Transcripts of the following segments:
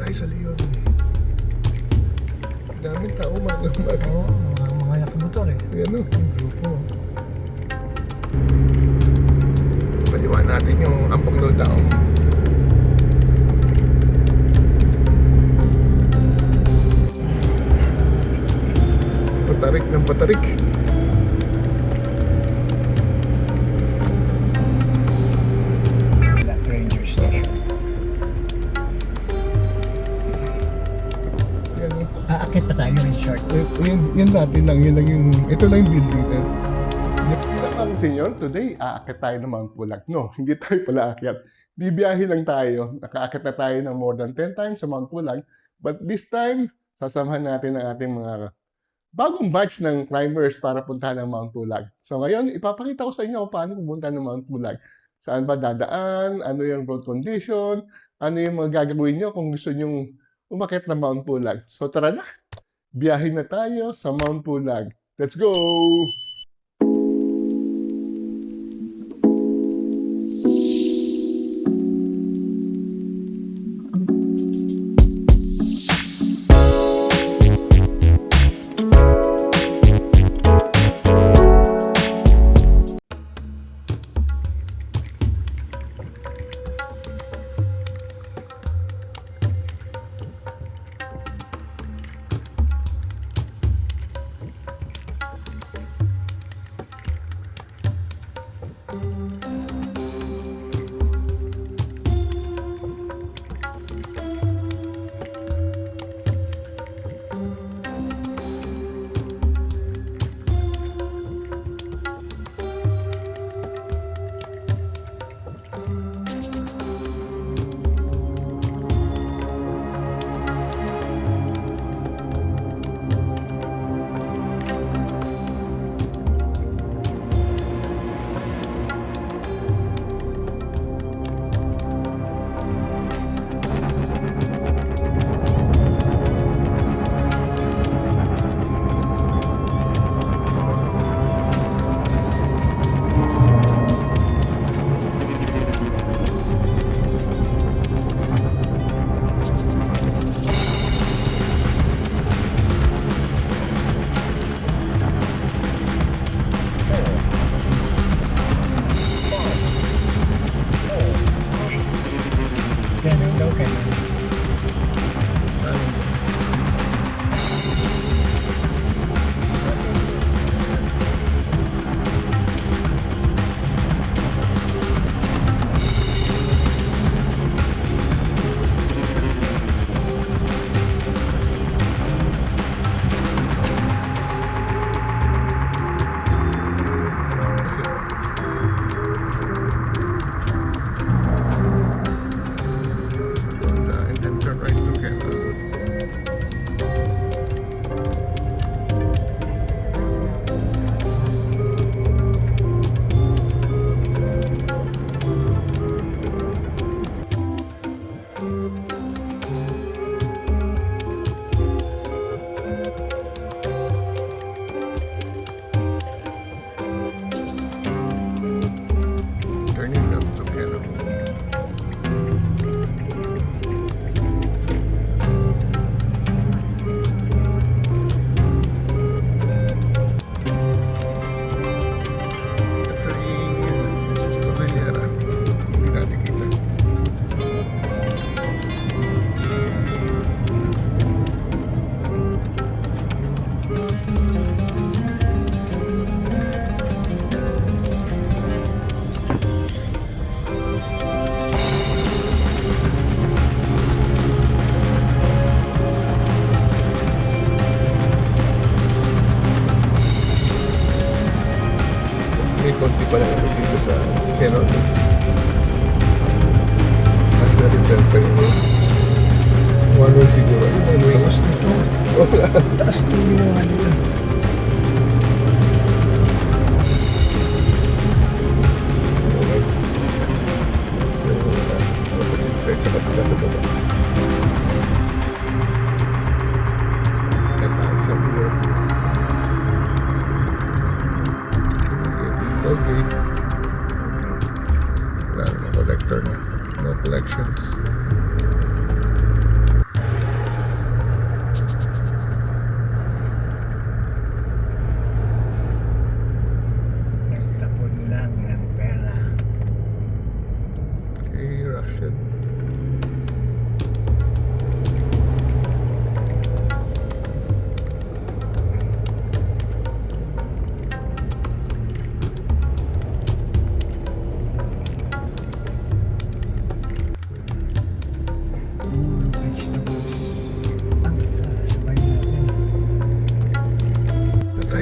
tayo sa Leon. Daming tao, umaga-umaga. Oo, mga nakamotor eh. Ayan o, ang grupo. Paliwan natin yung Ampong Lodang. Patarik ng patarik. Black Ranger Station. Ayan o. Aakit pa tayo in short. Yan natin lang, yun lang yung, ito lang yung building na. Ang senyor, today, aakit tayo ng Mount Pulag. No, hindi tayo pala aakyat. Bibiyahe lang tayo. Nakaakit na tayo ng more than 10 times sa Mount Pulag. But this time, sasamahan natin ang ating mga bagong batch ng climbers para puntahan ng Mount Pulag. So ngayon, ipapakita ko sa inyo kung paano pumunta ng Mount Pulag. Saan ba dadaan, ano yung road condition, ano yung mga gagawin nyo kung gusto nyong umakyat ng Mount Pulag. So tara na, biyahe na tayo sa Mount Pulag. Let's go!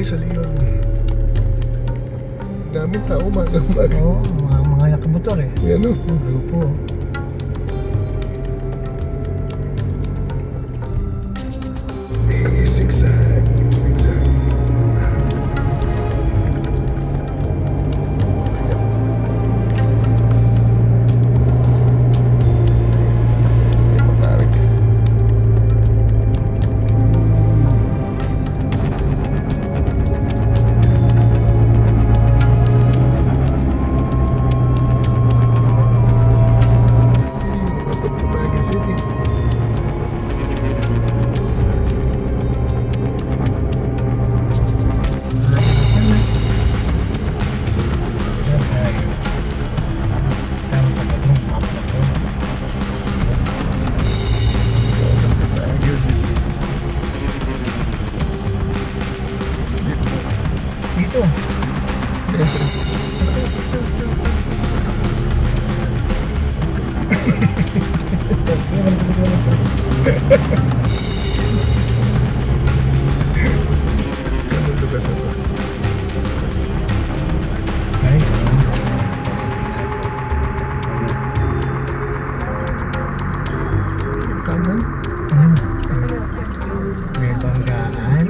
tayo sa Leon. Daming tao, umaga-umaga. Oo, mga nakamotor eh. Yan o. Yung grupo. Zigzag. Zigzag. Diyan tayo. Tama pa ba itong map na to? Dito. Ay, Kanan. may banggaan.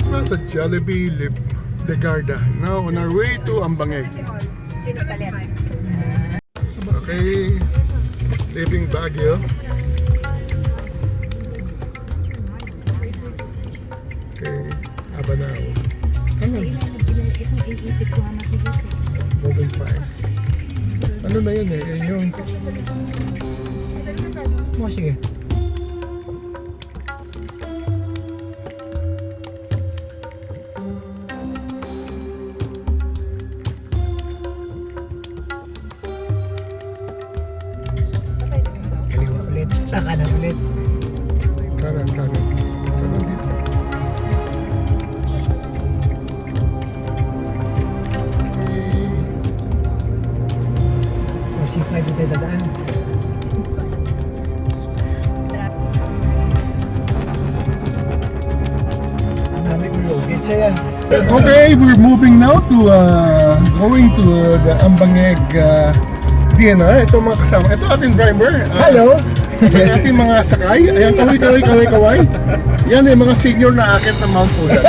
Nasa Jollibee Legarda. Now on our way to Ambangeg. Sino palit? Okay. Leaving Baguio. Okay. Abanao. Ano? Golden Fire. Ano na yun eh? Yun yung Oh, sige. Kaliwa ulit. Kanan ulit. kanan. Kanan dito. O, C5 dito dadaan. Ang dami ko low. It's yan. Okay, we're moving now to going to the Ambangeg DNR. Ito mga kasama. Ito ating driver. Hello! May ating mga sakay. Ayan, kaway. Yan yung mga senior na akit ng Mount Pulag.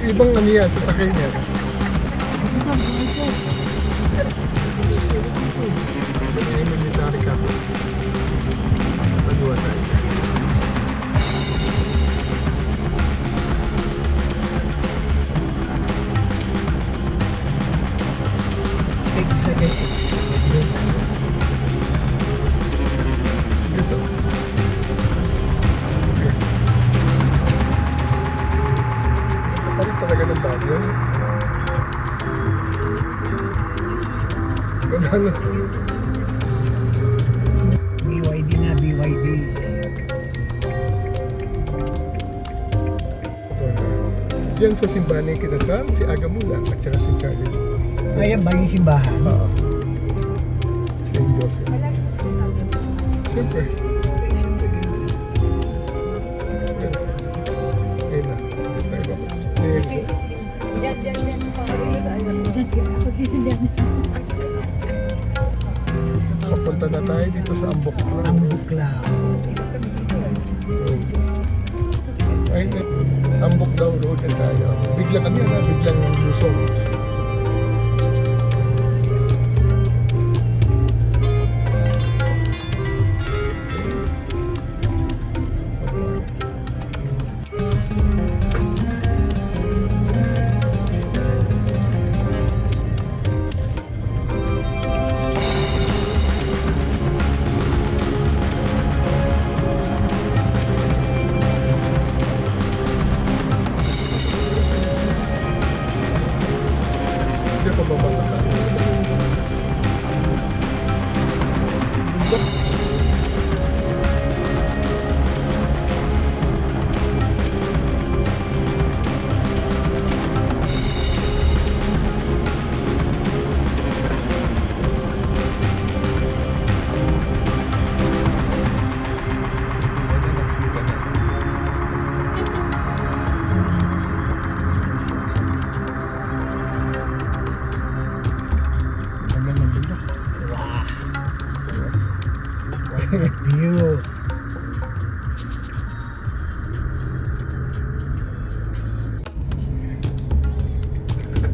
ibang ano yan, sasakay niya. May military ka. Pagduwa tayo. Take a second. Dito. Palit talaga ng bagyo. Wala na. BYD na, BYD. Diyan sa simbahan ng kinasal, si Aga Mula at saka si Charlie. Ayan ba yung simbahan? Oo. St. Joseph. Siyempre. Ayun na. Tayo ba? Ayun. Papunta na tayo dito sa Ambok Club. Ang buklaw. Ay, Ambok daw road na tayo. Biglang ano yan, biglang Luzon. View.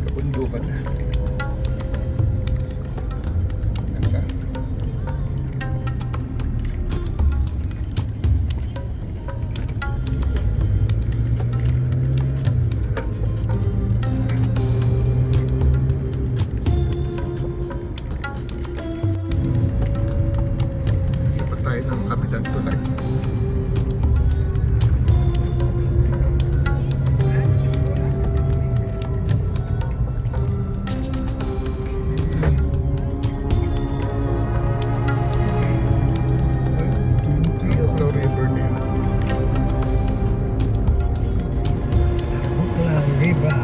Kabundukan na. Yan siya. Lipat tayo ng kabilang tulay. Yung river na yun. Buklang River.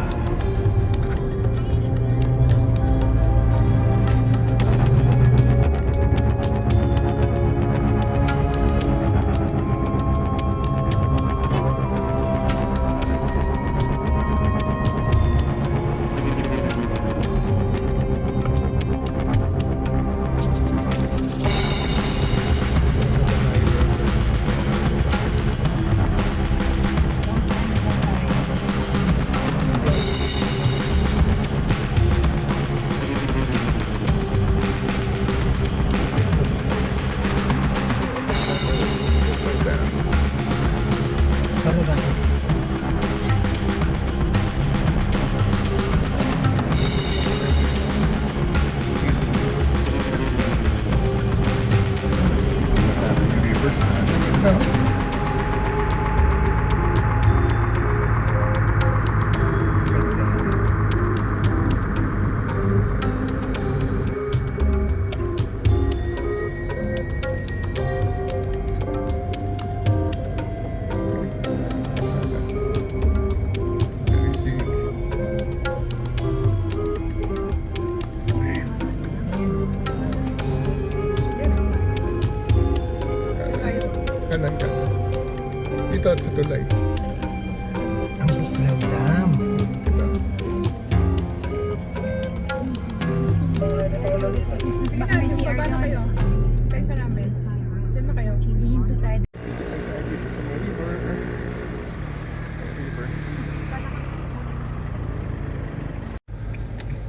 Ano ba ito? Rivers na ganda. Kanan ka. Dito sa tulay. Ang Buklang Dam. Diba? Baka may CR na kayo. Kayo ka namin. Diyan na kayo. Ihinto tayo. Dito sa may river. River.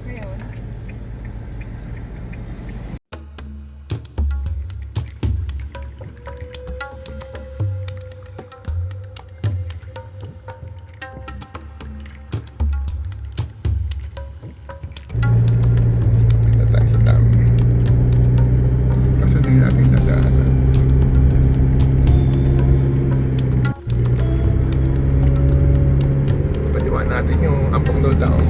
Ngayon. Dito tayo sa dam. Kasi di natin nadaanan. Paliwan natin yung Amponglo Dam.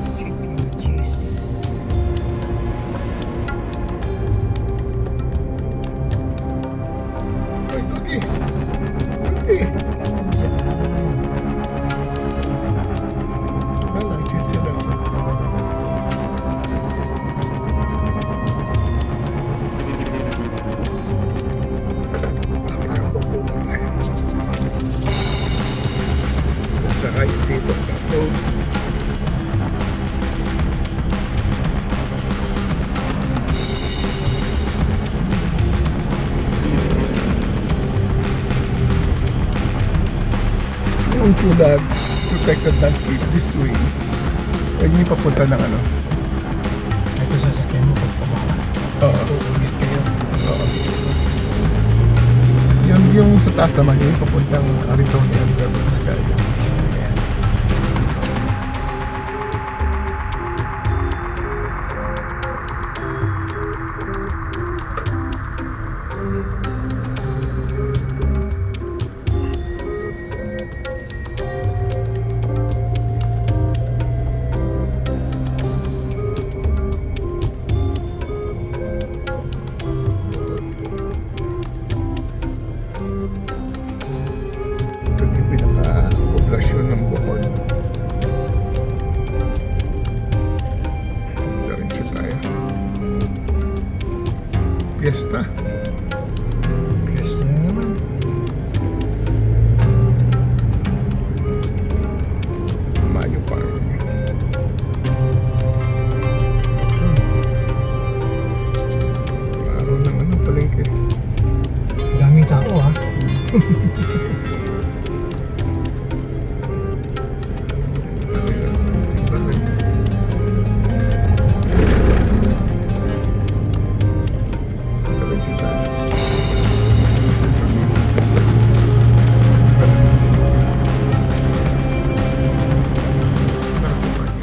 City Cheese. Ay, Dugi! Dugi! Diyan. Wala, chill lang siya. Parang buklo na tayo. Nasakay dito sa road. Yung tulad, protected landscape this way. Huwag niyo papunta ng ano. Ito sasakyan mo pag pumama. Oo. Uulit kayo. Oo. Yung sa taas naman, yung papuntang Arizona and Rebel Sky. Ayan. Ito yung pinaka Fiesta. Gusto mo naman. Mayo Park. Araw ng ano, palengke. Daming tao ha.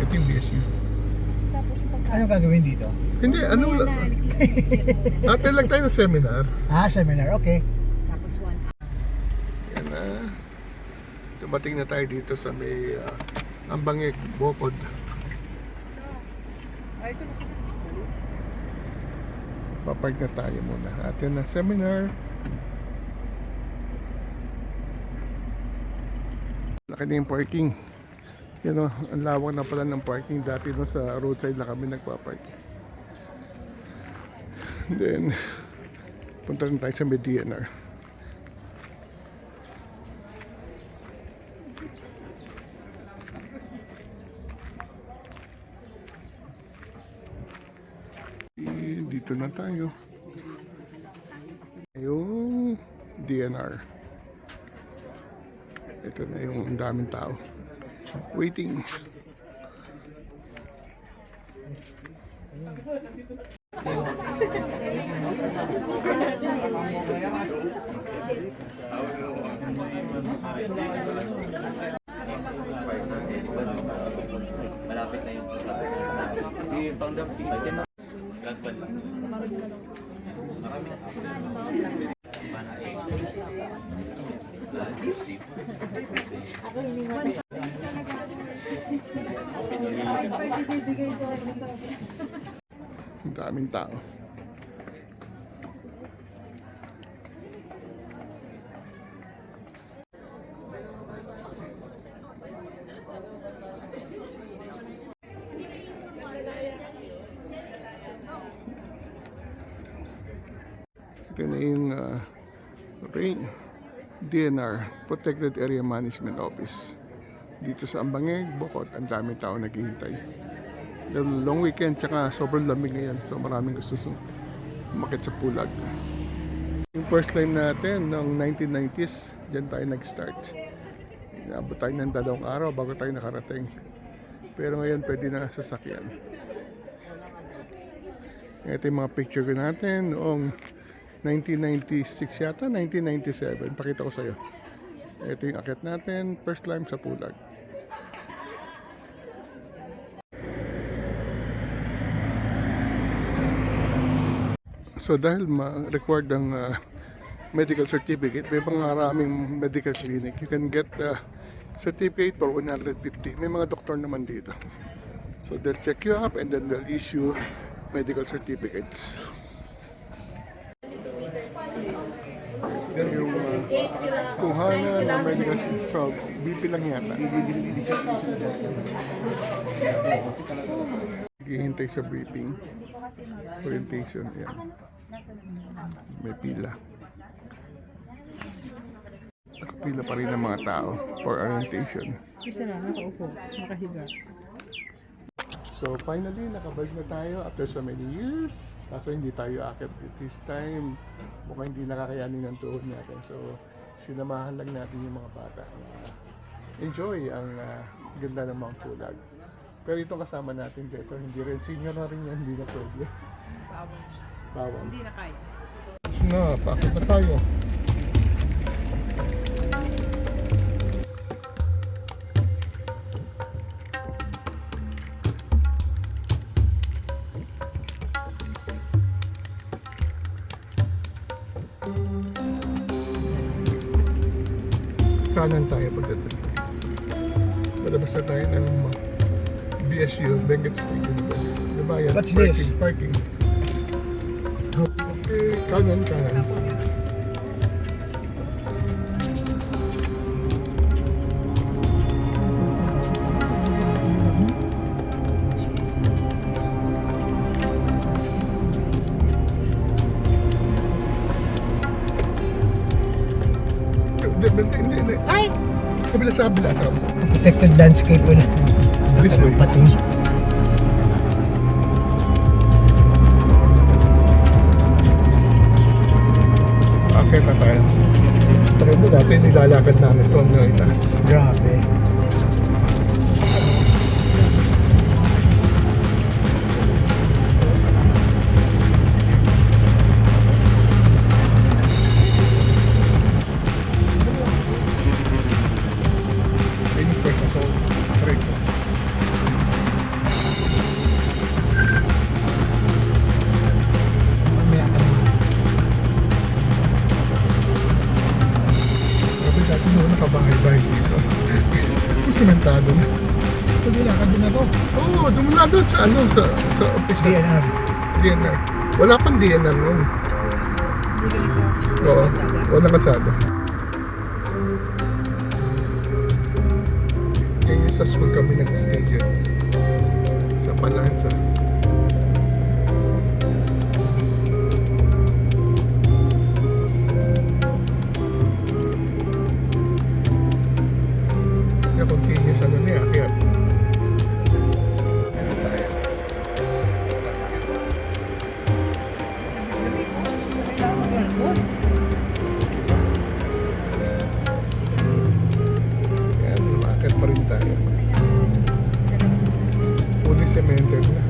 Ito yung BSU. Ano gagawin dito? Hindi, ano lang. Atin lang tayo ng seminar. Seminar, okay. Tapos 1 Yan na. Dumating na tayo dito sa may Ambangeg, Bocod. Papark na tayo muna. Atin na seminar. Laki na yung parking. Yan o, ang lawak na pala ng parking. Dati no, sa roadside na kami nagpapark. Then, punta rin tayo sa may DNR. Dito na tayo. Yung DNR. Ito na yung ang daming tao. Waiting. Malapit na yung yung pangdamping. Ang daming tao. Ito na yung DNR, Protected Area Management Office. Dito sa Ambangeg, Bocod, ang daming tao naghihintay. Long weekend, tsaka sobrang lamig ngayon. So maraming gusto umakit sa Pulag. Yung first time natin, noong 1990s, dyan tayo nag-start. Inaabot tayo ng 2 araw bago tayo nakarating. Pero ngayon, pwede na sasakyan. Ito yung mga picture ko natin noong 1996 yata, 1997. Pakita ko sa'yo. Ito yung akit natin, first time sa Pulag. So dahil ma-required ang medical certificate, may maraming medical clinic. You can get certificate for 150. May mga doktor naman dito. So they'll check you up and then they'll issue medical certificates. Yung kuhana ng medical certificate. So BP lang yata. Hihintay sa briefing. Orientation. Yan. May pila. Nakapila pa rin ng mga tao for orientation. Isa na, nakaupo, nakahiga. So finally, nakabalik na tayo after so many years. Kaso hindi tayo akit this time. Mukhang hindi nakakayanin ng tuhod natin. So sinamahan lang natin yung mga bata na enjoy ang ganda ng Mount Pulag. Pero itong kasama natin dito, hindi rin senior na rin yan, hindi na pwede. Bawal. Hindi na kaya. Na, pakit na tayo. Kanan tayo pagdating. Malabas na tayo ng BSU, Benguet Station. Diba yan? What's this? Parking. Okay, kanan. Hindi. Ay! Kabila sa kabila. Protected landscape wala. This way. Pating. Akit na tayo. Pero mo dati nilalakad namin ito hanggang itaas. Grabe. Ini first assault. Diretso. Mamaya ka naman. Grabe dati mo nakabahay-bahay dito. Sementado na. Nilakad din ako. Oo, dumula doon sa sa office. DNR. DNR. Wala pang DNR noon. Hindi ganito. Oo, Kalsada. walang kalsada. Yan yung sa school kami nag-stay dyan. Sa Palanza. Kaya continuous ano niya, kaya yan, lumakad pa rin tayo. Fully cemented na.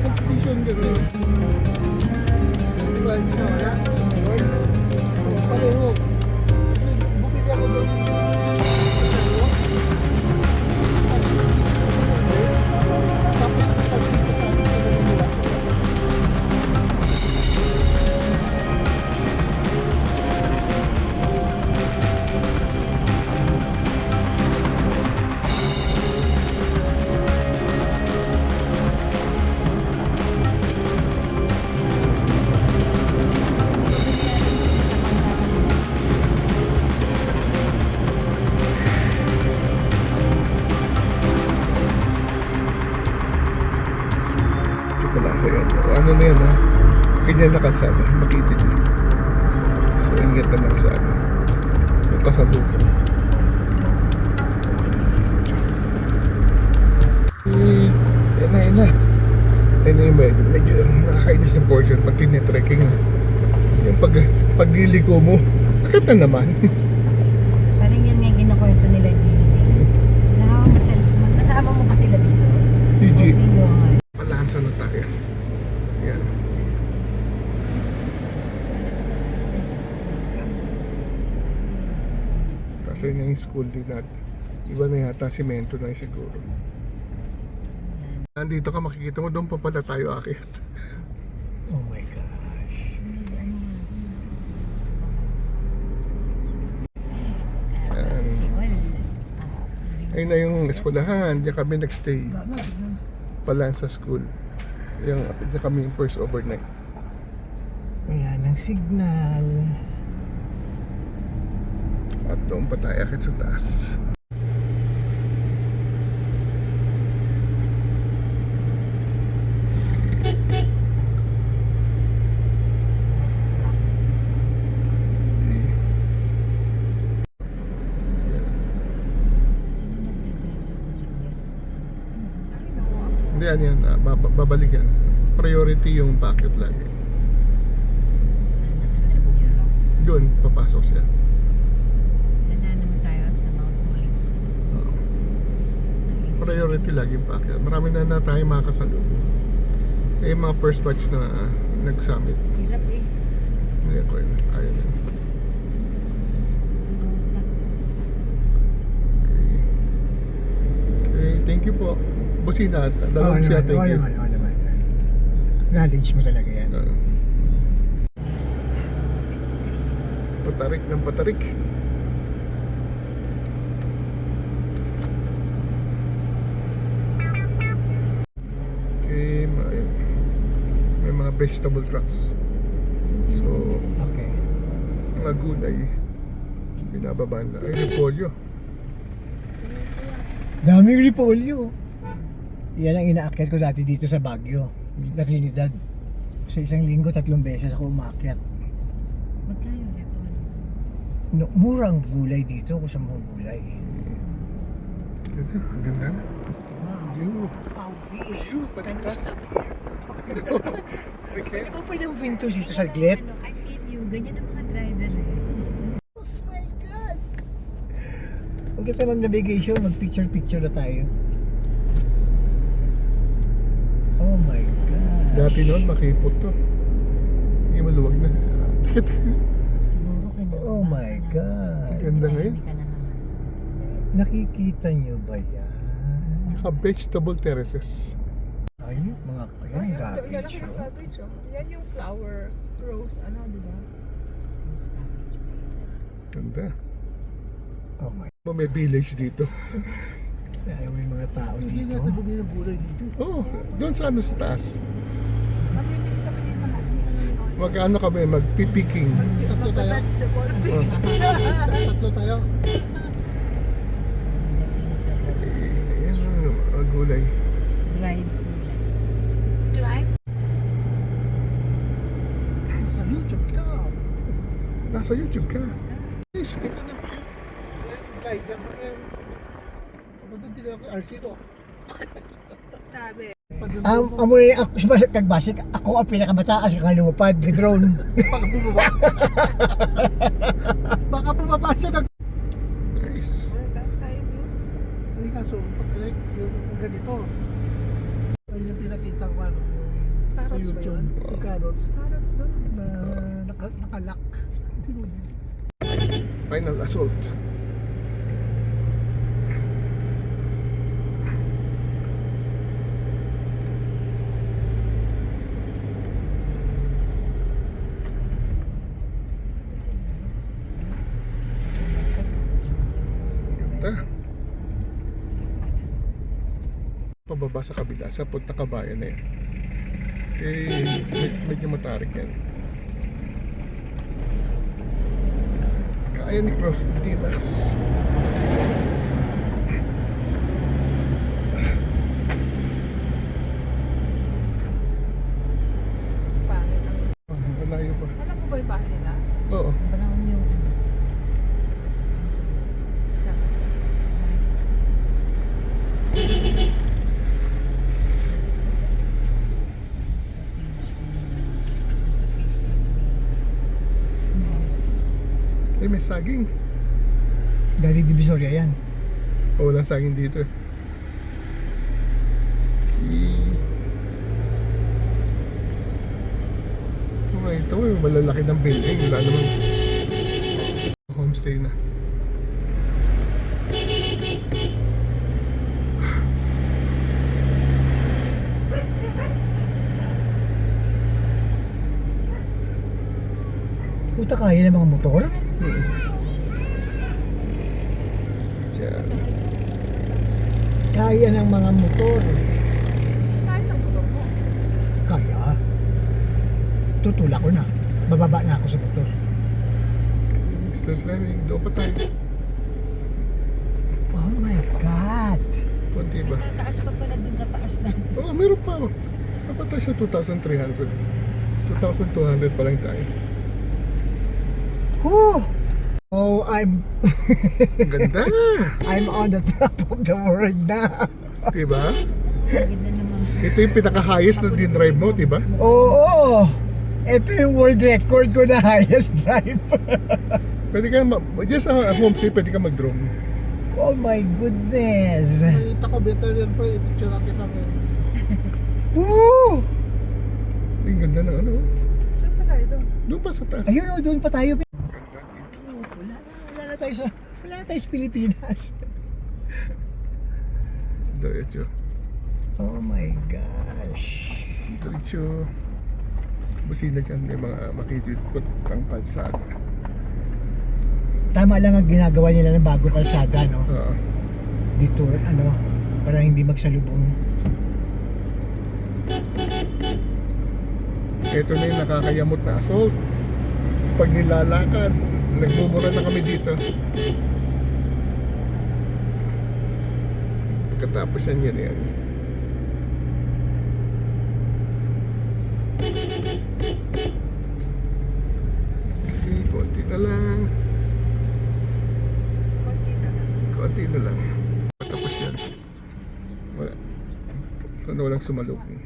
Position kasi. Di ba, isa wala? Sa ngayon? Pareho. Kasi bukid ako doon. Tapos ang pag-sito sa akin sa Manila. Wala sa yan. Ano na yan ha? Ganyan na kalsada. Makitid na. So, ingat naman sa ano. Yung kasalubong. Yan na, yan na. Yan na yung medyo nakakainis ng portion pag tinetrekking. Yung pagliliko mo, akit na naman. Parang yan nga ginakwento nila, Gigi. Kasama mo ba sila dito? GG. O si Johan? Palansa na tayo. Yan. Kasi na yung school nila. Iba na yata, simento na yung siguro. Nandito ka, makikita mo, doon pa pala tayo akit. Oh my gosh. Yan. Si Ol. Ayun na yung eskwelahan. Diyan kami nagstay. Palansa School. Yung, diyan kami yung first overnight. Wala ng signal. At doon pa tayo akit sa taas. Sino nagdadrive sa consignment? Hindi, ano yan, babalik yan. Priority yung packet lagi. Sana sa Sunya. Doon, papasok siya. Nalala mo tayo sa Mount Olive. Priority lagi yung packet. Marami na tayo makakasalubong. Eh, yung mga first batch na nag-summit. Hirap eh. Hindi ako yun. Ayaw na. Tulog. Okay. Okay, thank you po. Busina, dalawang siya, thank you. Oo naman. Knowledge mo talaga yan. Patarik ng patarik. Okay, may mga vegetable trucks. So, Okay. mga gulay, binababa na. Ay, repolyo. Daming repolyo. Yan ang inaakyat ko dati dito sa Baguio, sa Trinidad. Sa isang linggo, 3 beses ako umaakyat. Magkano repolyo? No, murang gulay dito kung sa mga gulay. Ang ganda na. Wow. Wow. View, patas. Hindi ba pwede mo pinto dito sa glit? Ano, I feel you. Ganyan ang mga driver eh. Oh my God! Huwag na tayo mag-navigation, mag-picture-picture na tayo. Oh my God! Dati noon, makipot to. Hindi maluwag na. Siguro kanya. Oh my God! Ang ganda ngayon. Hindi ka na naman. Nakikita niyo ba yan? Naka-vegetable terraces. Ayun, mga ayan, Yan garbage. ang garbage, oh. Yan yung flower, rose, ano, di ba? Ganda. Oh my May village dito. Ayaw mo yung mga tao dito. Oo, doon sa ano sa taas. Mamimili kami ng mga, Mag-ano kami, mag-pipiking. vegetable. Tatlo tayo. Ayan, ano, mga gulay. Dried gulays. Climb? Sa YouTube ka. Nasa YouTube ka. Guys, ito na. Guide na pa rin. Kapag din ako, RC to. Sabi. Amoy ako sa kagbasik, ako ang pinakamataas kang lumupad, drone. Baka bumaba. Baka bumaba siya ng... Nice. Tayo view. Hindi kaso, pag like, yung ganito. Ayun yung pinakita ko ano, yung sa Carrots ba YouTube. yun? Yung carrots Carrots doon. na nakalock. Hindi mo din. Final assault. Ganda. Pababa sa kabila, sa Punta Kabayan na yan. Medyo matarik yan. Kaya ni Cross Dimas. Pangit ang... Malayo pa. Alam mo ba yung bahay nila? Oo. Brown yung ano. Sabi. Sa Facebook. May saging. Dari Divisoria yan. O, walang saging dito. Okay, ito yung malalaki ng building. Wala naman. Homestay na. Puta kaya ng mga motor? Diyan. Kaya ng mga motor. Kahit ang motor mo. Kaya. Tutulak ko na. Bababa na ako sa motor. Mr. Fleming, doon pa tayo. Oh my God! Kunti ba? Taas pa pala dun sa taas na. Oo, meron pa. Dapat tayo sa 2,300. 2,200 pa lang tayo. Whew! Oh, I'm Ganda! I'm on the top of the world na. Diba? Ganda naman. Ito yung pinaka-highest na din-drive mo, diba? Oo! Ito yung world record ko na highest drive. Pwede ka, diyan sa homestay, pwede ka mag-drone. Oh my goodness! Nakita ko better yan pre, i-picture lang kita ko. Woo! Ang ganda ng ano. Saan pa tayo doon? Doon pa sa taas. Ayun, oh, doon pa tayo. Ganda dito. Wala na tayo sa Pilipinas. Diretso. Oh my gosh. Diretso. Busina dyan, may mga makikikot kang kalsada. Tama lang ang ginagawa nila ng bagong kalsada, no? Oo. Dito, ano, para hindi magsalubong. Ito na yung nakakayamot na assault. Pag nilalakad, nagmumura na kami dito. pagkatapos yan yan. Okay, konti na lang. Konti na lang. Tapos yan. Wala. Ano, walang sumalubong.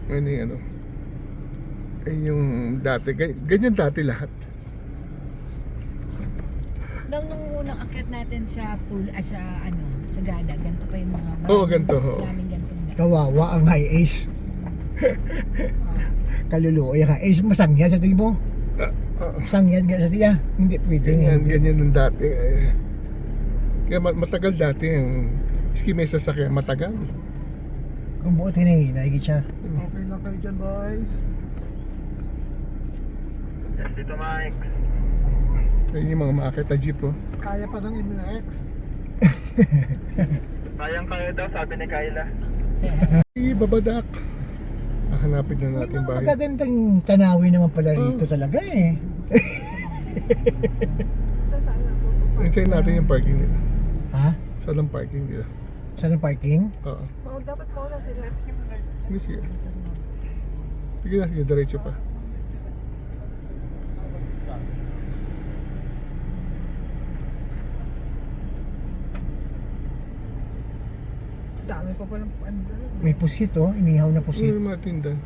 Ngayon yung ano. Ayun yung dati. Ganyan dati lahat. Nung unang akyat natin sa pool, sa Gada, ganito pa yung mga Oo, ganito, oo. Daming ganitong daan. Kawawa ang high ace. Kaluluoy ang high ace. Masangyan sa tingin mo? Masangyan ka sa tiya. Hindi pwede. Ganyan nung dati. Kaya matagal dati yung ski may sasakyan. Matagal. Kung buot hinahina, higit siya. Okay lang kayo dyan, boys. Dito, Mike. Ayun yung mga maakit na jeep, oh. Kaya pa ng MX. Kayang-kaya daw, sabi ni Kyla. Babadak. Hanapin na natin bahay. Magagandang tanawin naman pala rito talaga eh. Hintayin natin yung parking nila. Ha? Saan ang parking nila? Saan ang parking? Oo. Dapat mauna sila. Hindi, sige. Sige na, sige. Diretso pa. Dami pa palang May pusit oh, inihaw na Ano pusit. yung mga tindan?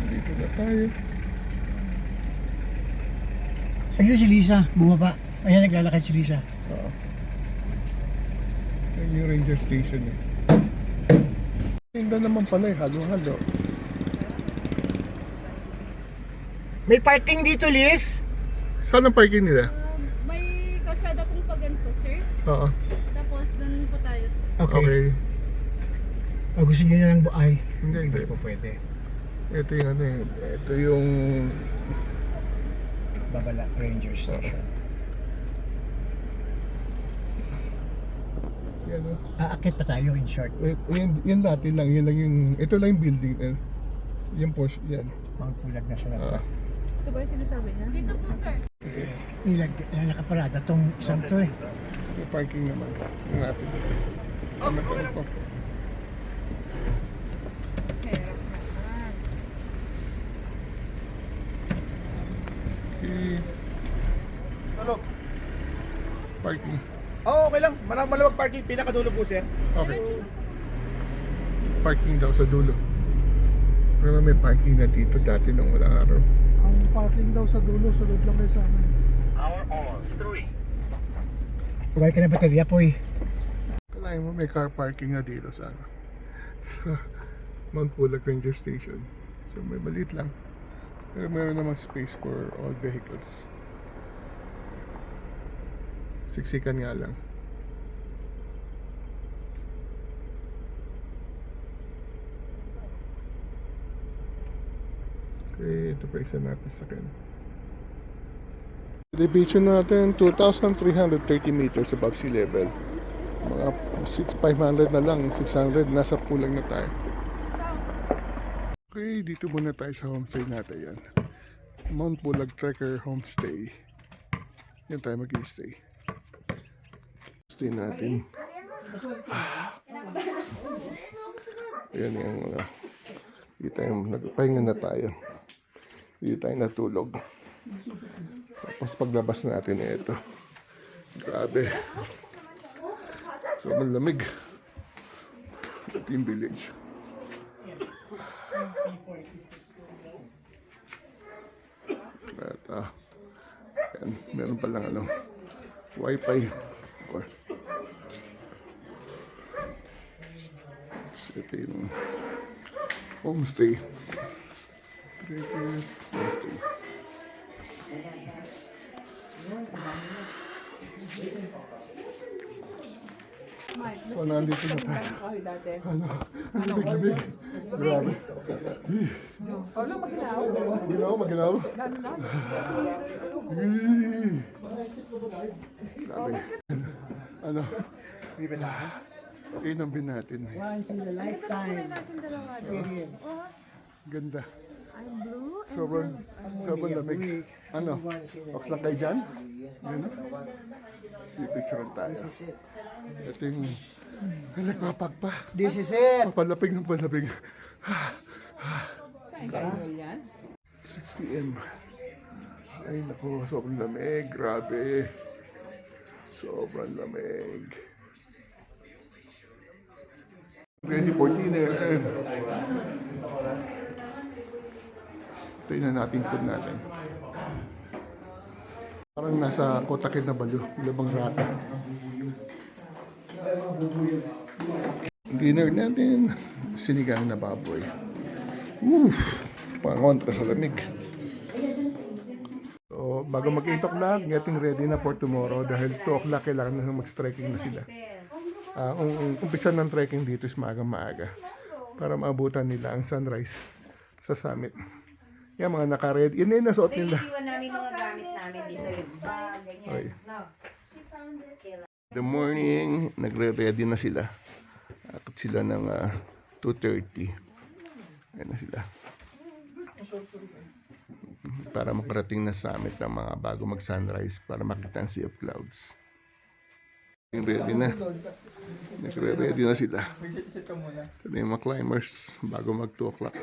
Dito na tayo. Ayun si Lisa, bumaba. Ayan naglalakad si Lisa. Oo. Ayun yung ranger station eh. Tindan naman pala eh. Halo-halo. May parking dito, Liz? Saan ang parking nila? May kalsada pong paganto, sir. Oo. Tapos doon po tayo. Okay. Okay. O gusto niyo na lang ay. Hindi. po pwede. Ito yung ano eh. Ito yung... Babala Ranger Station. Yan o. Aakit pa tayo in short. Yan dati lang. Yan lang yung... Ito lang yung building. Yung Porsche. Yan. Mga Pulag National Park. Ito ba yung sinasabi niya? Dito po, sir. Nakaparada tong isang to eh. Yung parking naman. Yung natin. Okay po. Parking. Okay lang. Malamang parking. Pinakadulo po, sir. Okay. Parking daw sa dulo. Pero may parking na dito dati nung walang araw. Ang parking daw sa dulo, sunod lang kayo sa amin. Hour on 3. Huwag ka na baterya po eh. Kalahin mo may car parking na dito sa sa Mount Pulag Ranger Station. So may maliit lang. Pero meron namang space for all vehicles. Siksikan nga lang. Okay, ito pa isa natin sa akin. Elevation natin 2,330 meters above sea level. Mga 500 na lang, 600, nasa Pulag na tayo. Okay, dito muna tayo sa homestay natin yan. Mount Pulag Trekker Homestay. Yan tayo mag-i-stay. Stay natin. Ayan yung dito tayo, nagpahinga na tayo. Dito tayo natulog. Tapos paglabas natin ito. Grabe. Sobrang lamig. Ito yung village. At yan, meron palang ano, wifi. Or, ito yung homestay. Trekkers homestay. So, nandito na tayo. Ano? Lamig-lamig. Grabe. Maginaw, maginaw. Grabe. Ano? Inumbin natin. Once in a lifetime. Ganda. Sobrang lamig. Ano? Ox lang kayo dyan? Ano? Pipicturean tayo. Ito yung nagpapagpa. This is it. Palapig ng palapig. 6 p.m. Ay naku, sobrang lamig. Grabe. Sobrang lamig. Ready for dinner. Ito na natin food natin. Parang nasa Kota Kinabalu, Labang Rata. Dinner natin, sinigang na baboy. Uff, pangontra sa lamig. So, bago mag-8 o'clock, getting ready na for tomorrow dahil 2 o'clock kailangan na mag-trekking na sila. Umpisa ng trekking dito is maaga para maabutan nila ang sunrise sa summit. Yan mga naka-ready. Yun na yung nasuot nila. Iwan namin mga gamit namin dito. Yung bag, ganyan. Okay. No. The morning, nagre-ready na sila. Akit sila ng 2:30. Ayan na sila. Para makarating na summit ng mga bago mag-sunrise para makita ang Sea of Clouds. Ready na. Nagre-ready na sila. Ito na yung mga climbers bago mag 2 o'clock.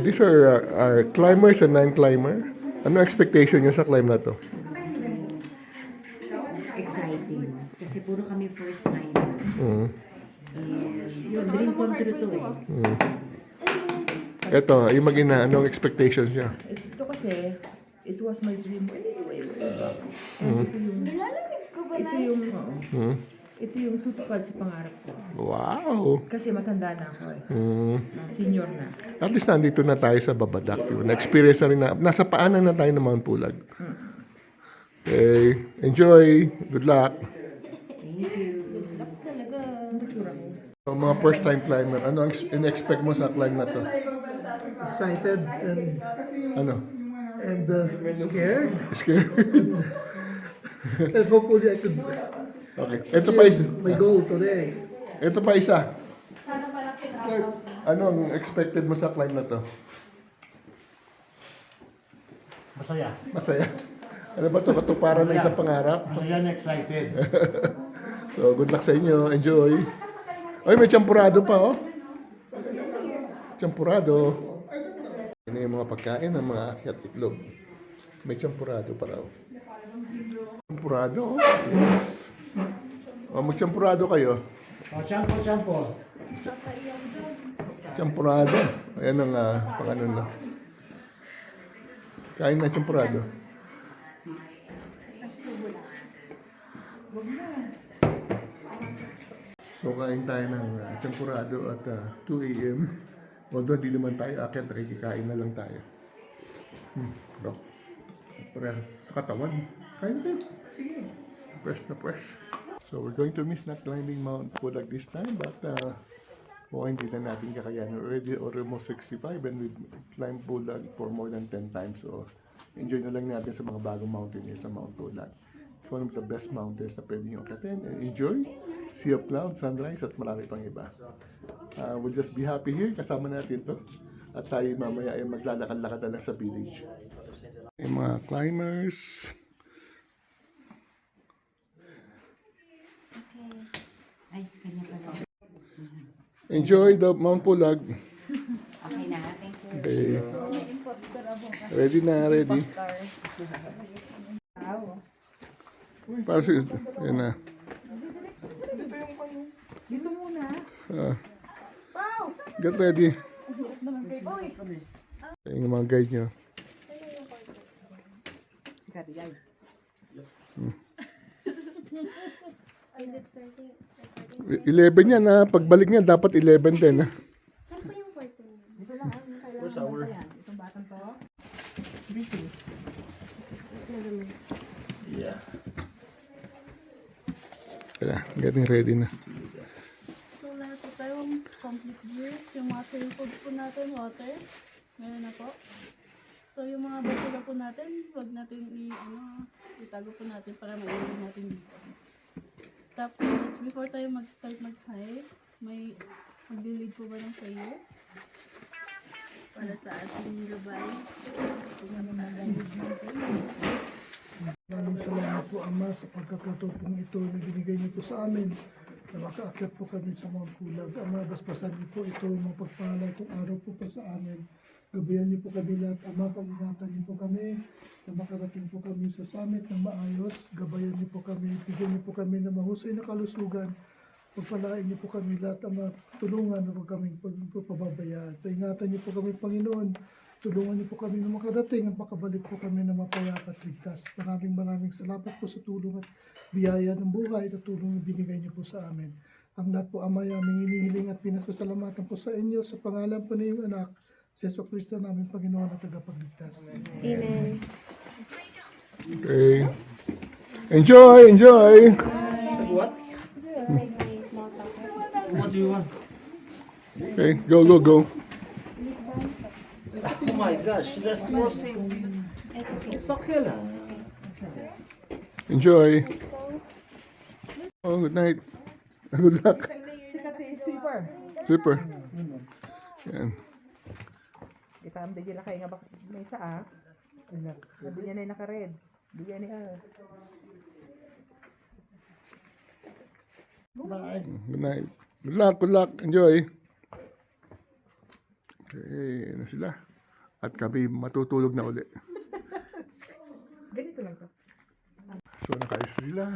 These are climbers and non-climber. Ano expectation nyo sa climb na to? Exciting. Kasi puro kami first time. And yun, dream come true to eh. Ito, yung mag-ina, anong expectations niya? Ito kasi, it was my dream way back. Ito yung tutupad sa pangarap ko. Wow! Kasi matanda na ako eh. Senior na. At least nandito na tayo sa Babadak. Na-experience na rin na. Nasa paanan na tayo ng Mount Pulag. Okay. Enjoy. Good luck. So, mga first time climber, ano ang in-expect mo sa climb na to? Excited Ano? and scared. Scared? And hopefully I could Okay. Ito pa isa. my goal today. Ito pa isa. Ano ang expected mo sa climb na to? Masaya. Masaya. Ano ba ito? Katuparan ng isang pangarap? Masaya and excited. So, good luck sa inyo. Enjoy. Ay, may champurado pa, oh. Champurado. Yan yung mga pagkain ng mga akyat itlog. May champurado pa raw. Champurado, oh. Yes. Oh, mag-champurado kayo. Shampoo. Champurado. Ayan ang pang-ano na. Kain na champurado. So, kain tayo ng champurado at 2 a.m. Although di naman tayo akyat, nakikikain na lang tayo. Bro. Para sa katawan. Kain na tayo. Sige. Fresh na fresh. So, we're going to miss not climbing Mount Pulag this time, but hindi na natin kakayanan. Already almost 65 and we've climbed Pulag for more than 10 times. So, enjoy na lang natin sa mga bagong mountain here sa Mount Pulag. It's one of the best mountains na pwede nyo akatin. Enjoy. Sea of Clouds, sunrise, at marami pang iba. We'll just be happy here. Kasama natin to. At tayo mamaya ay maglalakad-lakad na lang sa village. Yung mga climbers. Ay, kanya pala. Enjoy the Mount Pulag. Okay na, thank you. Okay. Ready na, ready. Para sa, yan na. Dito muna. Get ready. Yung mga guide nyo. Si Kati guys. Is it starting? 11 yan ha. Pagbalik niya, dapat 11 din ha. Saan pa yung kwarto niyo? Dito lang. Where's our? Itong batang to. Kaya, getting ready na. So, lahat po tayong complete gears. Yung mga trail foods po natin, water. Meron na po. So, yung mga basura po natin, huwag natin itago po natin para maiwan natin dito. Tapos, before tayo mag-start mag-hike, may maglilid po ba ng prayer? Para sa ating gabay. Maraming salamat po, Ama, sa pagkakataon ito na binigay niyo po sa amin na makaakyat po kami sa mga kulag. Ama, basbasan niyo po ito, mapagpala itong araw po pa sa amin. Gabayan niyo po kami lahat, Ama, pag-ingatan niyo po kami na makarating po kami sa summit ng maayos. Gabayan niyo po kami, bigyan niyo po kami ng mahusay na kalusugan. Pagpalain niyo po kami lahat, Ama, tulungan na po kaming pagpapabayaan. Paingatan niyo po kami, Panginoon. Tulungan niyo po kami na makarating at makabalik po kami na mapayapa at ligtas. Maraming salamat po sa tulong at biyaya ng buhay at tulong na binigay niyo po sa amin. Ang lahat po, Ama, aming hinihiling at pinasasalamatan po sa inyo sa pangalan po ng iyong anak, si Jesucristo namin Panginoon at tagapagligtas. Amen. Okay. Enjoy! What? What do you want? Okay, go. Oh my gosh, there's more things. It's okay lang. Enjoy. Oh, good night. Good luck. Super. Yan. Kita ang bigyan na kayo nga bak may isa Sabi niya na yung naka-red. Bigyan niya. Good night. Good luck. Enjoy. Okay, ano sila? At kami matutulog na uli. Ganito lang to. So, nakaisa sila.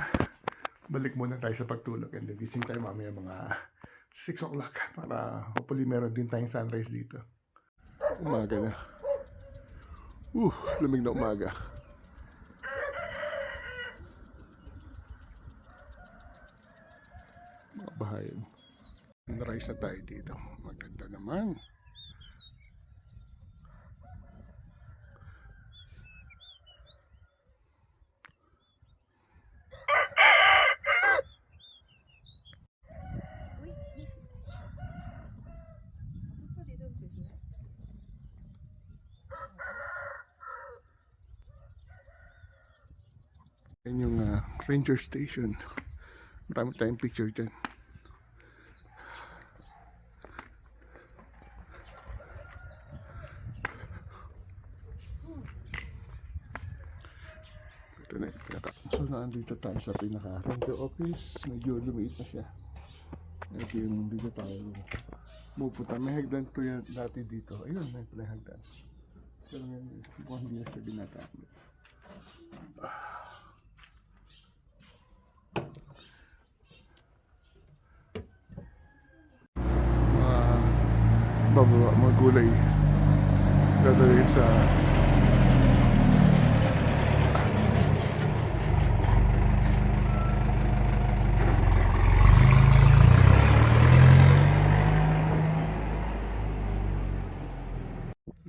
Balik muna tayo sa pagtulog. And then, gising tayo mamaya mga 6 o'clock para hopefully meron din tayong sunrise dito. Umaga na. Lamig na umaga. Mga bahayan. Sunrise na tayo dito. Maganda naman. Yan yung ranger station. Marami tayong picture dyan. Ito na yung pinaka. So nandito tayo sa pinaka ranger office. Medyo lumiit na siya. Ito yung dito tayo pupunta. May hagdan to yan dati dito. Ayun, may pala hagdan. Pero ngayon, mukhang hindi na siya binagamit. Bababa mga gulay dadalhin sa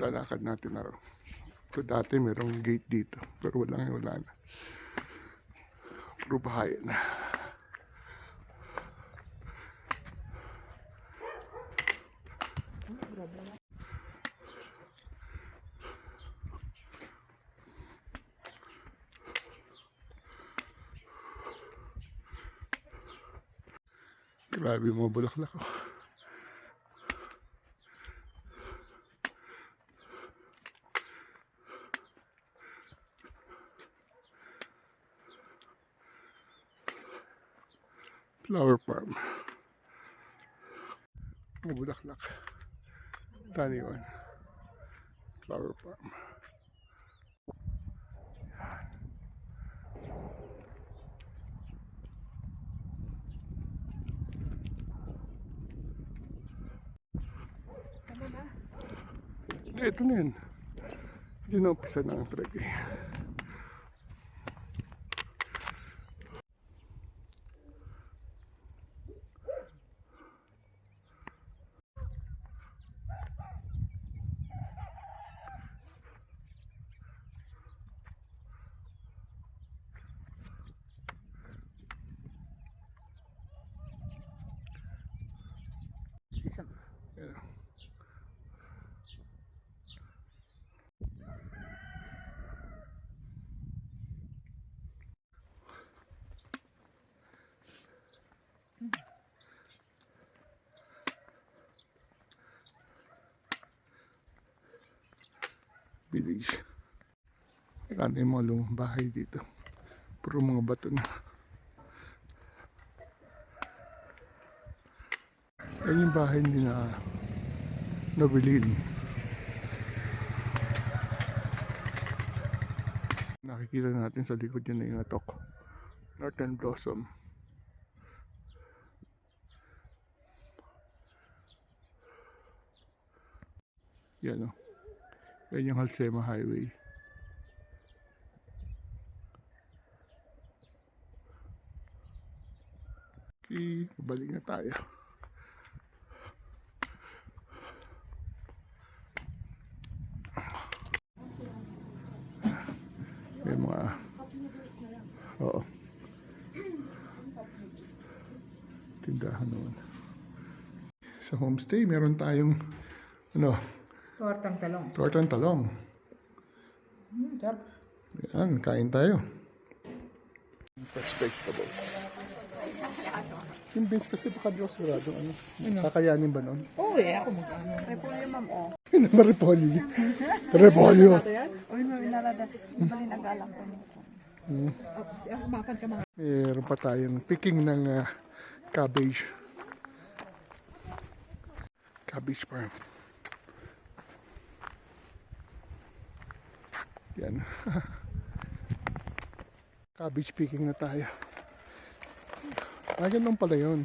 lalakad natin na raw. So dati merong gate dito pero wala na. Puro bahayan na. Grabe yung mga bulaklak ko. Flower farm. Mga bulaklak. Taniwan. Flower farm. Ito na yun. Hindi na umpisa na ang trek eh. Yeah. Village. Wala na yung mga lumang bahay dito. Puro mga bato na. Yan yung bahay hindi na nabilin. Nakikita natin sa likod yun na yung atok. Northern Blossom. Yan o. Yan yung Halsema Highway. Okay, balik na tayo. May mga oo. Tindahan naman. Sa homestay, meron tayong Tortang talong. tortang talong. Sarap. Yan, kain tayo. Fresh vegetables. Yung beans kasi baka di ako sigurado. Kakayanin ba nun? Oo ako mag-ano. Repolyo, ma'am, oh. Repolyo. Repolyo. Uy, ma'am, inarada. Balin ang galang ko. Makan ka mga. Meron pa tayong picking ng cabbage. Cabbage farm. Yan. Cabbage picking na tayo. Ganun pala yun.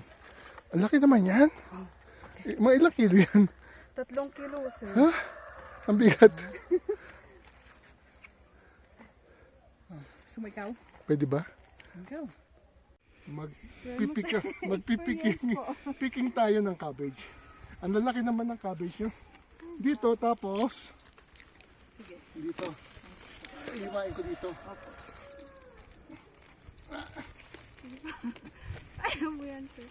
Ang laki naman yan. Mga ilang kilo yan. 3 kilo, sir. Ha? Ang bigat. Sumikaw. Pwede ba? Ikaw. Picking tayo ng cabbage. Ang lalaki naman ng cabbage yun. Dito, tapos dito. Iiwain ko dito. Ayaw mo yan, sir.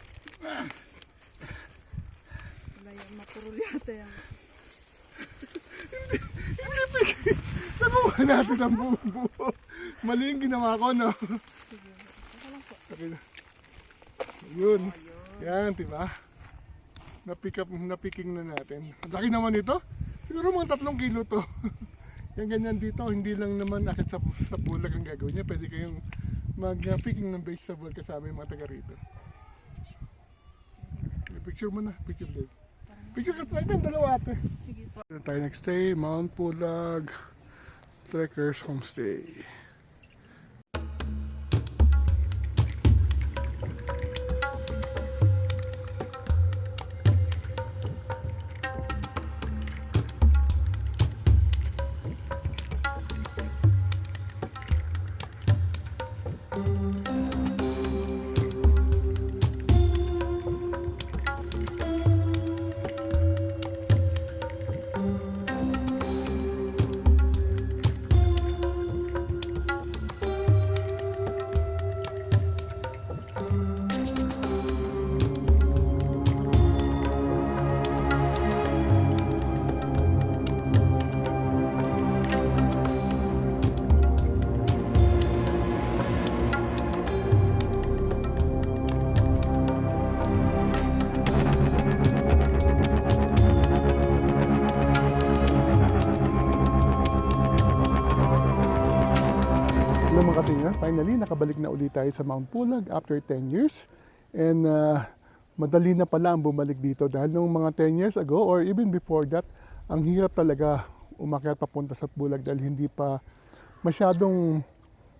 Wala yan, makurul yata yan. Nabuha natin ang buo. Mali yung ginawa ko, no? Okay na. Yun. Yan, diba? Napicking na natin. Ang laki naman ito. Siguro mga 3 kilo to. Yan ganyan dito, hindi lang naman akit sa bulag ang gagawin niya. Pwede kayong mag-picking ng vegetable kasama yung mga taga rito. Picture mo na, picture din. Picture ka tayo, dalawa ate. Sige po. Tayo next day, Mount Pulag Trekkers Homestay. Hello mga kasinga, finally nakabalik na ulit tayo sa Mount Pulag after 10 years. And madali na pala ang bumalik dito dahil nung mga 10 years ago or even before that, ang hirap talaga umakyat papunta sa Pulag dahil hindi pa masyadong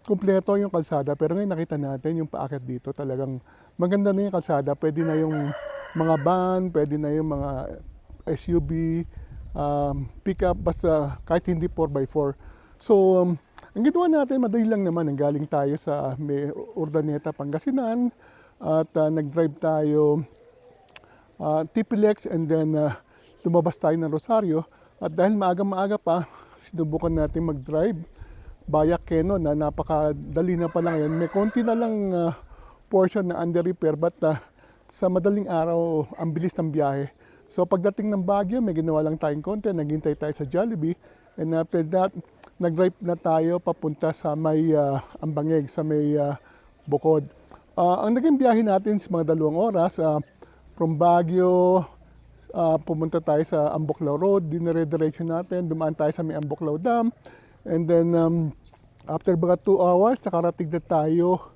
kumpleto yung kalsada. Pero ngayon nakita natin yung paakyat dito, talagang maganda na yung kalsada. Pwede na yung mga van, pwede na yung mga SUV, pickup, basta kahit hindi 4x4. So, ang ginawa natin, madali lang naman. Galing tayo sa Urdaneta, Pangasinan at nag-drive tayo Tipilex and then lumabas tayo ng Rosario. At dahil maaga-maaga pa, sinubukan natin mag-drive via Quezon na napakadali na pala ngayon. May konti na lang portion na under repair but sa madaling araw, ang bilis ng biyahe. So pagdating ng Baguio, may ginawa lang tayong konti. Naghintay tayo sa Jollibee and after that, nag-drive na tayo papunta sa may Ambangeg, sa may Bukod. Ang naging biyahe natin sa mga 2 oras, from Baguio, pumunta tayo sa Ambuklao Road, dinire-diretso natin, dumaan tayo sa may Ambuklao Dam, and then After mga 2 hours, nakarating na tayo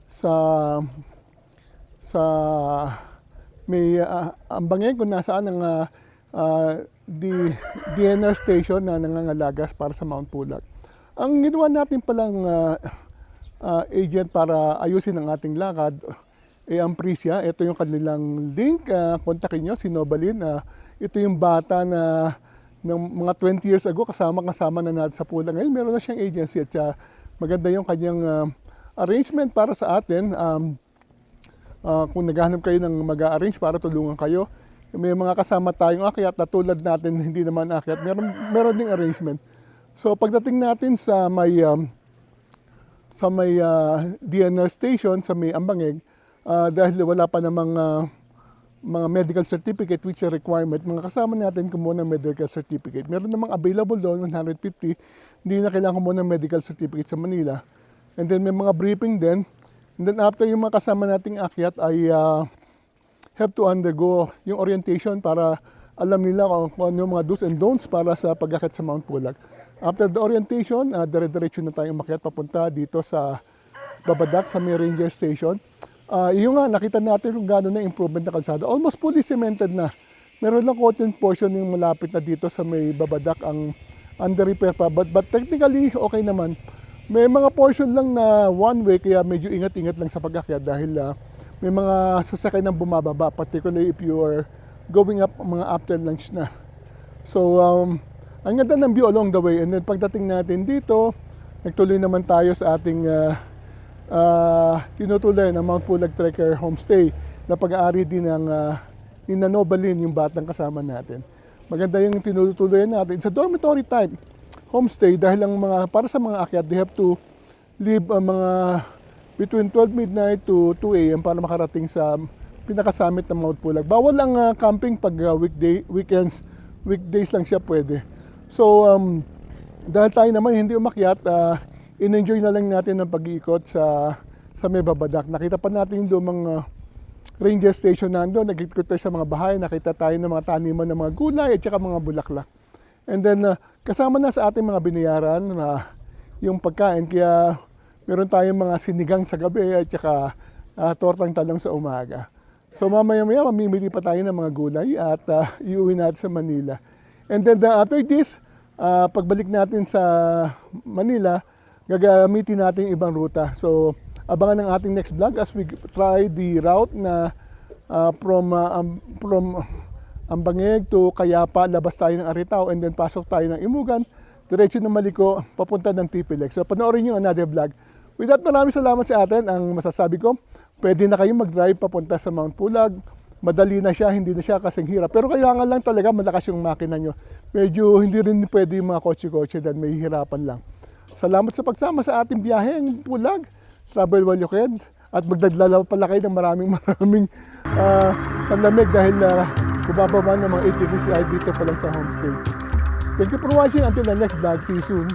sa may Ambangeg kung nasaan ang DNR station na nangangalagas para sa Mount Pulag. Ang ginawa natin palang agent para ayusin ang ating lakad ang Prisia. Ito yung kanilang link. Kontakin nyo si Nobalin. Ito yung bata na ng mga 20 years ago kasama na natin sa Pulag. Ngayon meron na siyang agency at maganda yung kanyang arrangement para sa atin. Kung naghahanap kayo ng mag-arrange para tulungan kayo, may mga kasama tayong akyat na tulad natin hindi naman akyat, meron ding arrangement. So pagdating natin sa may DNR station sa may Ambangeg, dahil wala pa namang mga medical certificate which is a requirement, mga kasama natin kumuha ng medical certificate. Meron namang available doon, 150, hindi na kailangan kumuha ng medical certificate sa Manila. And then may mga briefing din. And then after yung mga kasama nating akyat ay have to undergo yung orientation para alam nila kung ano yung mga do's and don'ts para sa pag-akyat sa Mount Pulag. After the orientation, dire-diretso na tayong umakyat papunta dito sa Babadak sa may ranger station. Yung nga, nakita natin kung gano'n na improvement na kalsada. Almost fully cemented na. Meron lang konting portion yung malapit na dito sa may Babadak ang under repair pa. But technically, okay naman. May mga portion lang na one way, kaya medyo ingat-ingat lang sa pag-akyat dahil may mga sasakay ng bumababa, particularly if you are going up mga after lunch na. So, ang ganda ng view along the way. And then pagdating natin dito, nagtuloy naman tayo sa ating tinutuloy ng Mount Pulag Trekker Homestay na pag-aari din ng Nobalin, yung batang kasama natin. Maganda yung tinutuloy natin. It's a dormitory type homestay dahil ang para sa mga akyat, they have to leave mga between 12 midnight to 2 a.m. para makarating sa pinakasummit ng Mount Pulag. Bawal ang camping pag weekends, weekdays lang siya pwede. So, dahil tayo naman hindi umakyat, in-enjoy na lang natin ang pag-iikot sa may Babadak. Nakita pa natin yung lumang ranger station nandun, nag-ikot tayo sa mga bahay, nakita tayo ng mga taniman ng mga gulay at saka mga bulaklak. And then, kasama na sa ating mga binayaran yung pagkain, kaya meron tayong mga sinigang sa gabi at saka tortang talong sa umaga. So mamaya-maya mamimili pa tayo ng mga gulay at iuwi natin sa Manila. And then after this, pagbalik natin sa Manila, gagamitin natin yung ibang ruta. So abangan ang ating next vlog as we try the route na from Ambangeg to Kayapa, labas tayo ng Aritao and then pasok tayo ng Imugan, diretso ng Maliko, papunta ng Tipilex. So panoorin nyo another vlog. With that, maraming salamat sa atin. Ang masasabi ko, pwede na kayong mag-drive papunta sa Mount Pulag. Madali na siya, hindi na siya kasing hirap. Pero kailangan lang talaga malakas yung makina nyo. Medyo hindi rin pwede yung mga kotse-kotse dahil may hirapan lang. Salamat sa pagsama sa ating biyahe ang Pulag. Travel while you can. At magdadala pala kayo ng maraming panlamig dahil bumababa ng mga 8 degrees dito pa lang sa homestay. Thank you for watching. Until the next vlog. See you soon.